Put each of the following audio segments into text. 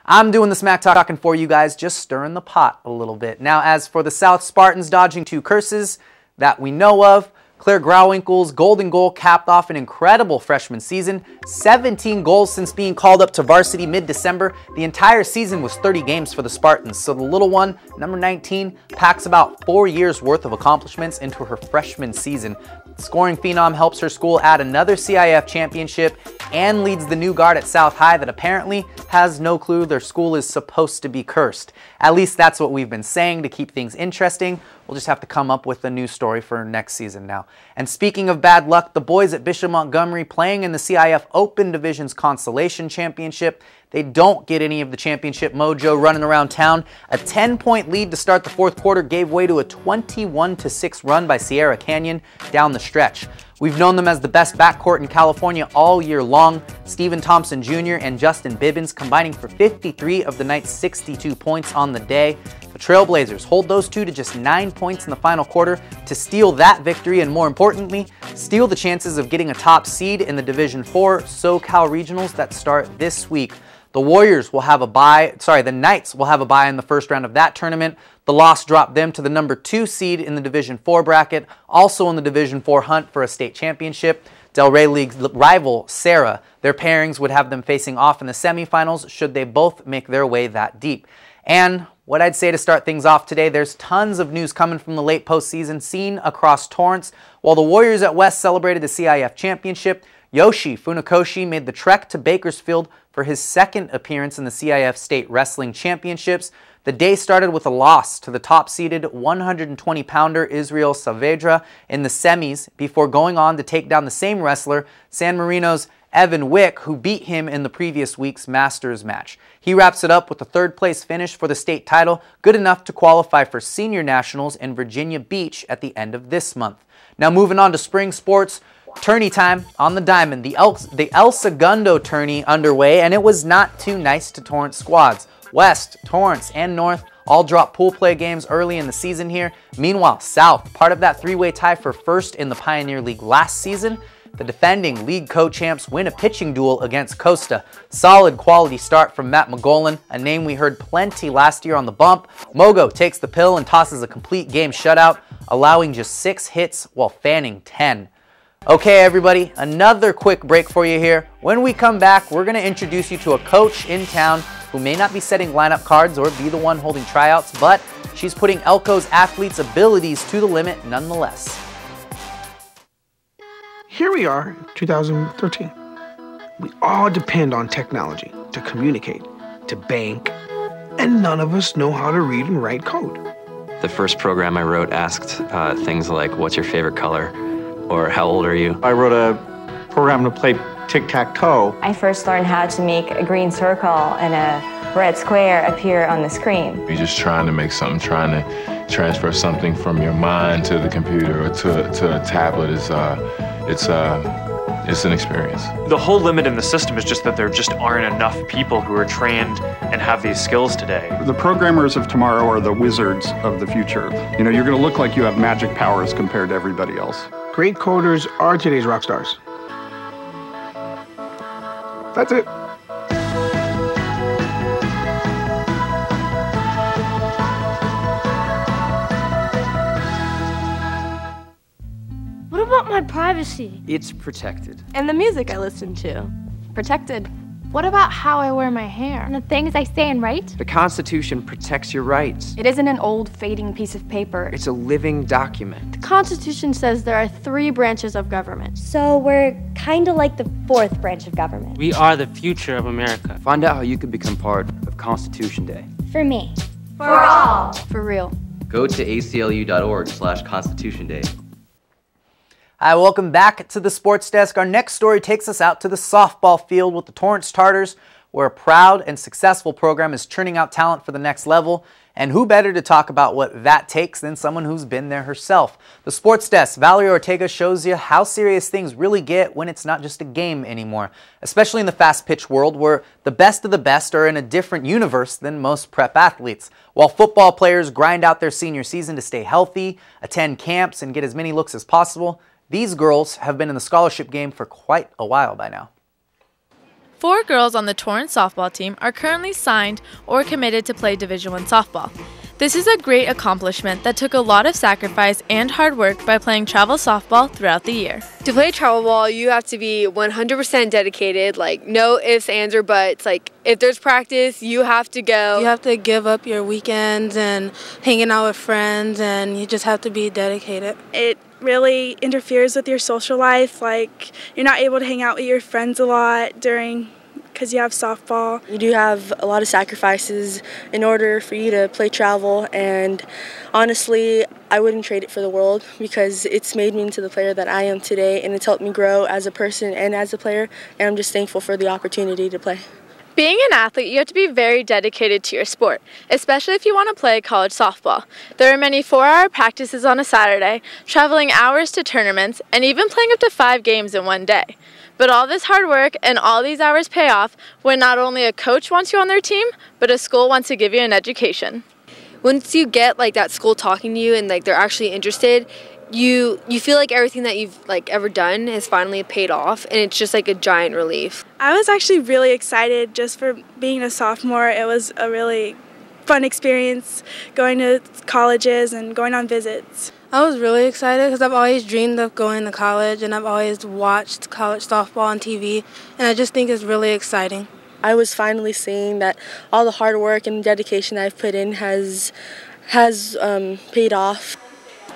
I'm doing the smack talking for you guys, just stirring the pot a little bit. Now, as for the South Spartans dodging two curses that we know of, Claire Grauwinkle's golden goal capped off an incredible freshman season. 17 goals since being called up to varsity mid-December. The entire season was 30 games for the Spartans, so the little one, number 19, packs about 4 years worth of accomplishments into her freshman season. The scoring phenom helps her school add another CIF championship and leads the new guard at South High that apparently has no clue their school is supposed to be cursed. At least that's what we've been saying to keep things interesting. We'll just have to come up with a new story for next season now. And speaking of bad luck, the boys at Bishop Montgomery playing in the CIF Open Division's Consolation Championship. They don't get any of the championship mojo running around town. A 10-point lead to start the fourth quarter gave way to a 21-6 run by Sierra Canyon down the stretch. We've known them as the best backcourt in California all year long. Stephen Thompson Jr. and Justin Bibbins combining for 53 of the night's 62 points on the day. The Trailblazers hold those two to just 9 points in the final quarter to steal that victory and, more importantly, steal the chances of getting a top seed in the Division IV SoCal Regionals that start this week. The Knights will have a bye in the first round of that tournament. The loss dropped them to the number 2 seed in the Division IV bracket, also in the Division IV hunt for a state championship. Delray League's rival, Sarah, their pairings would have them facing off in the semifinals should they both make their way that deep. And what I'd say to start things off today, there's tons of news coming from the late postseason scene across Torrance. While the Warriors at West celebrated the CIF championship, Yoshi Funakoshi made the trek to Bakersfield for his second appearance in the CIF State Wrestling Championships. The day started with a loss to the top-seeded 120-pounder Israel Saavedra in the semis before going on to take down the same wrestler, San Marino's Evan Wick, who beat him in the previous week's Masters match. He wraps it up with a third-place finish for the state title, good enough to qualify for Senior Nationals in Virginia Beach at the end of this month. Now moving on to spring sports, tourney time on the diamond. The El Segundo tourney underway, and it was not too nice to Torrance squads. West, Torrance, and North all dropped pool play games early in the season here. Meanwhile, South, part of that three-way tie for first in the Pioneer League last season, the defending league co-champs win a pitching duel against Costa. Solid quality start from Matt McGolan, a name we heard plenty last year on the bump. Mogo takes the pill and tosses a complete game shutout, allowing just 6 hits while fanning 10. Okay, everybody, another quick break for you here. When we come back, we're going to introduce you to a coach in town who may not be setting lineup cards or be the one holding tryouts, but she's putting Elko's athletes' abilities to the limit nonetheless. Here we are, 2013. We all depend on technology to communicate, to bank, and none of us know how to read and write code. The first program I wrote asked things like, what's your favorite color? Or how old are you? I wrote a program to play tic-tac-toe. I first learned how to make a green circle and a red square appear on the screen. You're just trying to make something, trying to transfer something from your mind to the computer or to a tablet. It's an experience. The whole limit in the system is just that there just aren't enough people who are trained and have these skills today. The programmers of tomorrow are the wizards of the future. You know, you're going to look like you have magic powers compared to everybody else. Great coders are today's rock stars. That's it. What about my privacy? It's protected. And the music I listen to. Protected. What about how I wear my hair? And the things I say and write? The Constitution protects your rights. It isn't an old, fading piece of paper. It's a living document. The Constitution says there are 3 branches of government. So we're kind of like the 4th branch of government. We are the future of America. Find out how you can become part of Constitution Day. For me. For all. For real. Go to aclu.org/Constitution Day. Hi, welcome back to the Sports Desk. Our next story takes us out to the softball field with the Torrance Tartars, where a proud and successful program is churning out talent for the next level. And who better to talk about what that takes than someone who's been there herself? The Sports Desk, Valerie Ortega, shows you how serious things really get when it's not just a game anymore, especially in the fast-pitch world where the best of the best are in a different universe than most prep athletes. While football players grind out their senior season to stay healthy, attend camps, and get as many looks as possible, these girls have been in the scholarship game for quite a while by now. 4 girls on the Torrance softball team are currently signed or committed to play Division I softball. This is a great accomplishment that took a lot of sacrifice and hard work by playing travel softball throughout the year. To play travel ball, you have to be 100% dedicated, like no ifs, ands, or buts. Like if there's practice, you have to go. You have to give up your weekends and hanging out with friends, and you just have to be dedicated. It really interferes with your social life. Like you're not able to hang out with your friends a lot because you have softball. You do have a lot of sacrifices in order for you to play travel, and honestly, I wouldn't trade it for the world because it's made me into the player that I am today, and it's helped me grow as a person and as a player, and I'm just thankful for the opportunity to play. Being an athlete, you have to be very dedicated to your sport, especially if you want to play college softball. There are many 4-hour practices on a Saturday, traveling hours to tournaments, and even playing up to 5 games in one day. But all this hard work and all these hours pay off when not only a coach wants you on their team, but a school wants to give you an education. Once you get like that school talking to you and like they're actually interested, you feel like everything that you've like ever done has finally paid off, and it's just like a giant relief. I was actually really excited just for being a sophomore. It was a really fun experience going to colleges and going on visits. I was really excited because I've always dreamed of going to college, and I've always watched college softball on TV, and I just think it's really exciting. I was finally seeing that all the hard work and dedication I've put in has paid off.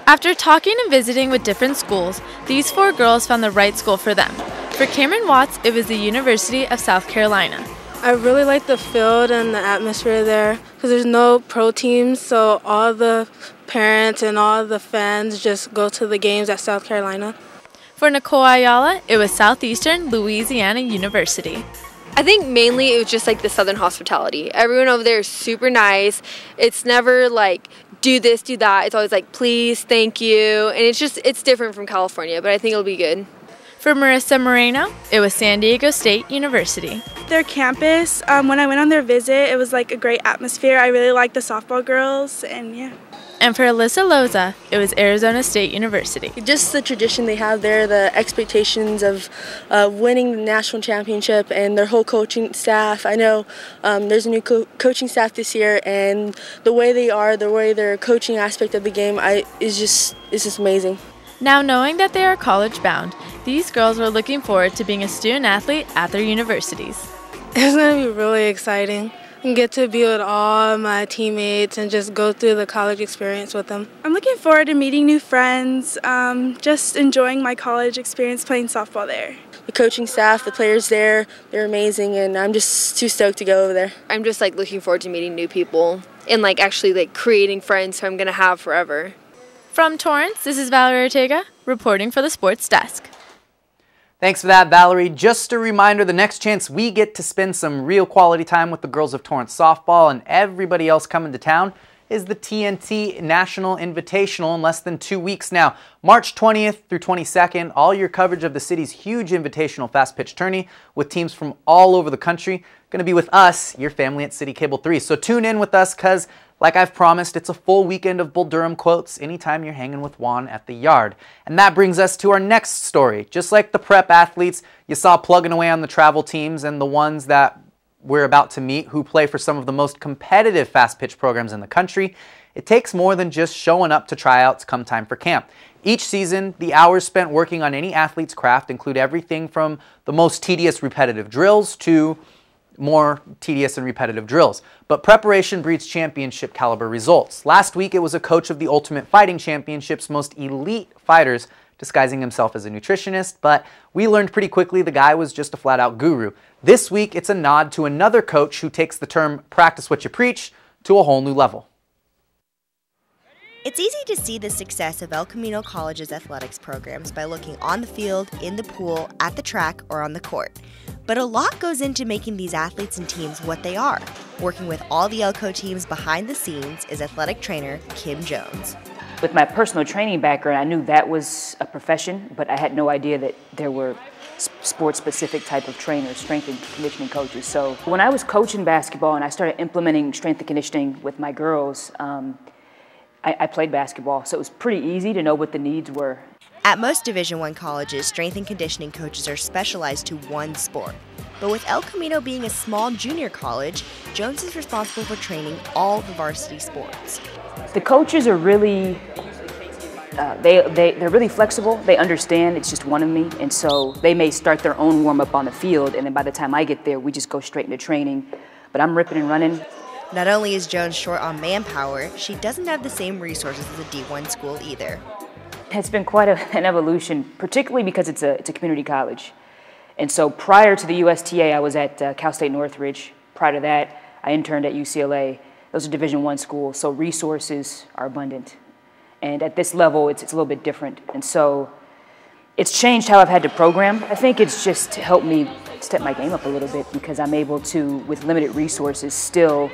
After talking and visiting with different schools, these 4 girls found the right school for them. For Cameron Watts, it was the University of South Carolina. I really like the field and the atmosphere there because there's no pro teams, so all the parents and all the fans just go to the games at South Carolina. For Nicole Ayala, it was Southeastern Louisiana University. I think mainly it was just like the Southern hospitality. Everyone over there is super nice. It's never like do this, do that. It's always like please, thank you, and it's different from California, but I think it'll be good. For Marissa Moreno, it was San Diego State University. Their campus, when I went on their visit, it was like a great atmosphere. I really liked the softball girls, and yeah. And for Alyssa Loza, it was Arizona State University. Just the tradition they have there, the expectations of winning the national championship, and their whole coaching staff. I know there's a new coaching staff this year, and the way their coaching aspect of the game is just amazing. Now knowing that they are college bound, these girls are looking forward to being a student athlete at their universities. It's going to be really exciting. And get to be with all my teammates and just go through the college experience with them. I'm looking forward to meeting new friends, just enjoying my college experience playing softball there. The coaching staff, the players there, they're amazing, and I'm just too stoked to go over there. I'm just like looking forward to meeting new people and like actually like creating friends who I'm going to have forever. From Torrance, this is Valerie Ortega reporting for the Sports Desk. Thanks for that, Valerie. Just a reminder, the next chance we get to spend some real quality time with the girls of Torrance softball and everybody else coming to town is the TNT National Invitational in less than 2 weeks now. March 20th through 22nd, all your coverage of the city's huge invitational fast pitch tourney with teams from all over the country going to be with us, your family at CitiCABLE 3. So tune in with us because, like I've promised, it's a full weekend of Bull Durham quotes anytime you're hanging with Juan at the yard. And that brings us to our next story. Just like the prep athletes you saw plugging away on the travel teams and the ones that we're about to meet who play for some of the most competitive fast pitch programs in the country, it takes more than just showing up to tryouts come time for camp. Each season, the hours spent working on any athlete's craft include everything from the most tedious repetitive drills to more tedious and repetitive drills. But preparation breeds championship caliber results. Last week, it was a coach of the Ultimate Fighting Championship's most elite fighters disguising himself as a nutritionist, but we learned pretty quickly the guy was just a flat-out guru. This week, it's a nod to another coach who takes the term practice what you preach to a whole new level. It's easy to see the success of El Camino College's athletics programs by looking on the field, in the pool, at the track, or on the court. But a lot goes into making these athletes and teams what they are. Working with all the Elco teams behind the scenes is athletic trainer Kim Jones. With my personal training background, I knew that was a profession, but I had no idea that there were sports-specific type of trainers, strength and conditioning coaches. So when I was coaching basketball and I started implementing strength and conditioning with my girls, I played basketball, so it was pretty easy to know what the needs were. At most Division I colleges, strength and conditioning coaches are specialized to one sport. But with El Camino being a small junior college, Jones is responsible for training all the varsity sports. The coaches are really, they're really flexible. They understand it's just one of me, and so they may start their own warm-up on the field, and then by the time I get there, we just go straight into training. But I'm ripping and running. Not only is Jones short on manpower, she doesn't have the same resources as a D1 school either. It's been quite an evolution, particularly because it's a community college. And so prior to the USTA, I was at Cal State Northridge. Prior to that, I interned at UCLA. Those are Division I schools, so resources are abundant. And at this level, it's a little bit different. And so it's changed how I've had to program. I think it's just helped me step my game up a little bit because I'm able to, with limited resources, still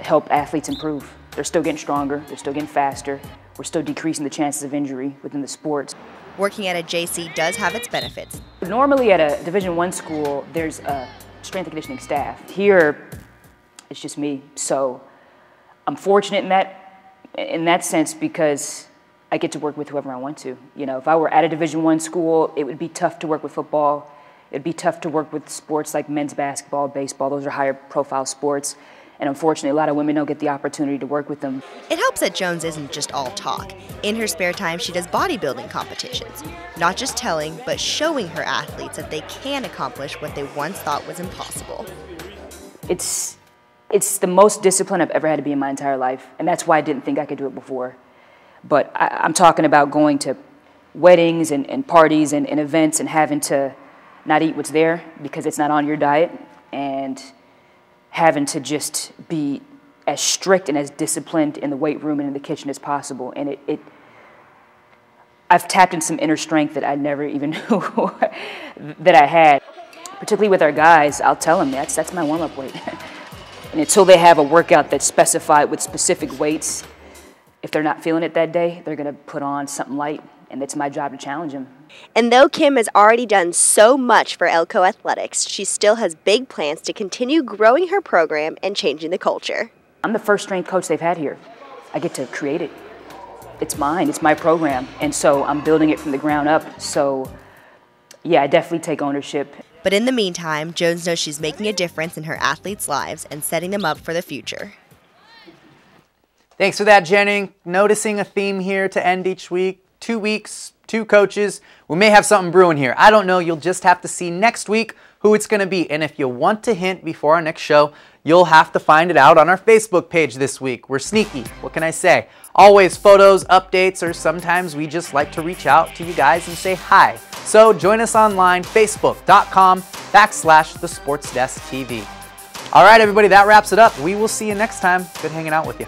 help athletes improve. They're still getting stronger, they're still getting faster. We're still decreasing the chances of injury within the sports. Working at a JC does have its benefits. Normally at a Division I school, there's a strength and conditioning staff. Here, it's just me. So I'm fortunate in that sense because I get to work with whoever I want to. You know, if I were at a Division I school, it would be tough to work with football. It'd be tough to work with sports like men's basketball, baseball. Those are higher profile sports. And unfortunately, a lot of women don't get the opportunity to work with them. It helps that Jones isn't just all talk. In her spare time, she does bodybuilding competitions. Not just telling, but showing her athletes that they can accomplish what they once thought was impossible. It's the most discipline I've ever had to be in my entire life, and that's why I didn't think I could do it before. But I'm talking about going to weddings and parties and events and having to not eat what's there because it's not on your diet, and having to just be as strict and as disciplined in the weight room and in the kitchen as possible. And I've tapped into some inner strength that I never even knew that I had. Particularly with our guys, I'll tell them that's my warm-up weight. And until they have a workout that's specified with specific weights, if they're not feeling it that day, they're gonna put on something light, and it's my job to challenge them. And though Kim has already done so much for Elko Athletics, she still has big plans to continue growing her program and changing the culture. I'm the first strength coach they've had here. I get to create it. It's mine, it's my program, and so I'm building it from the ground up. So yeah, I definitely take ownership. But in the meantime, Jones knows she's making a difference in her athletes' lives and setting them up for the future. Thanks for that, Jenny. Noticing a theme here to end each week. 2 weeks, 2 coaches. We may have something brewing here. I don't know. You'll just have to see next week who it's going to be. And if you want to hint before our next show, you'll have to find it out on our Facebook page this week. We're sneaky. What can I say? Always photos, updates, or sometimes we just like to reach out to you guys and say hi. So join us online, facebook.com/thesportsdesktv. All right, everybody, that wraps it up. We will see you next time. Good hanging out with you.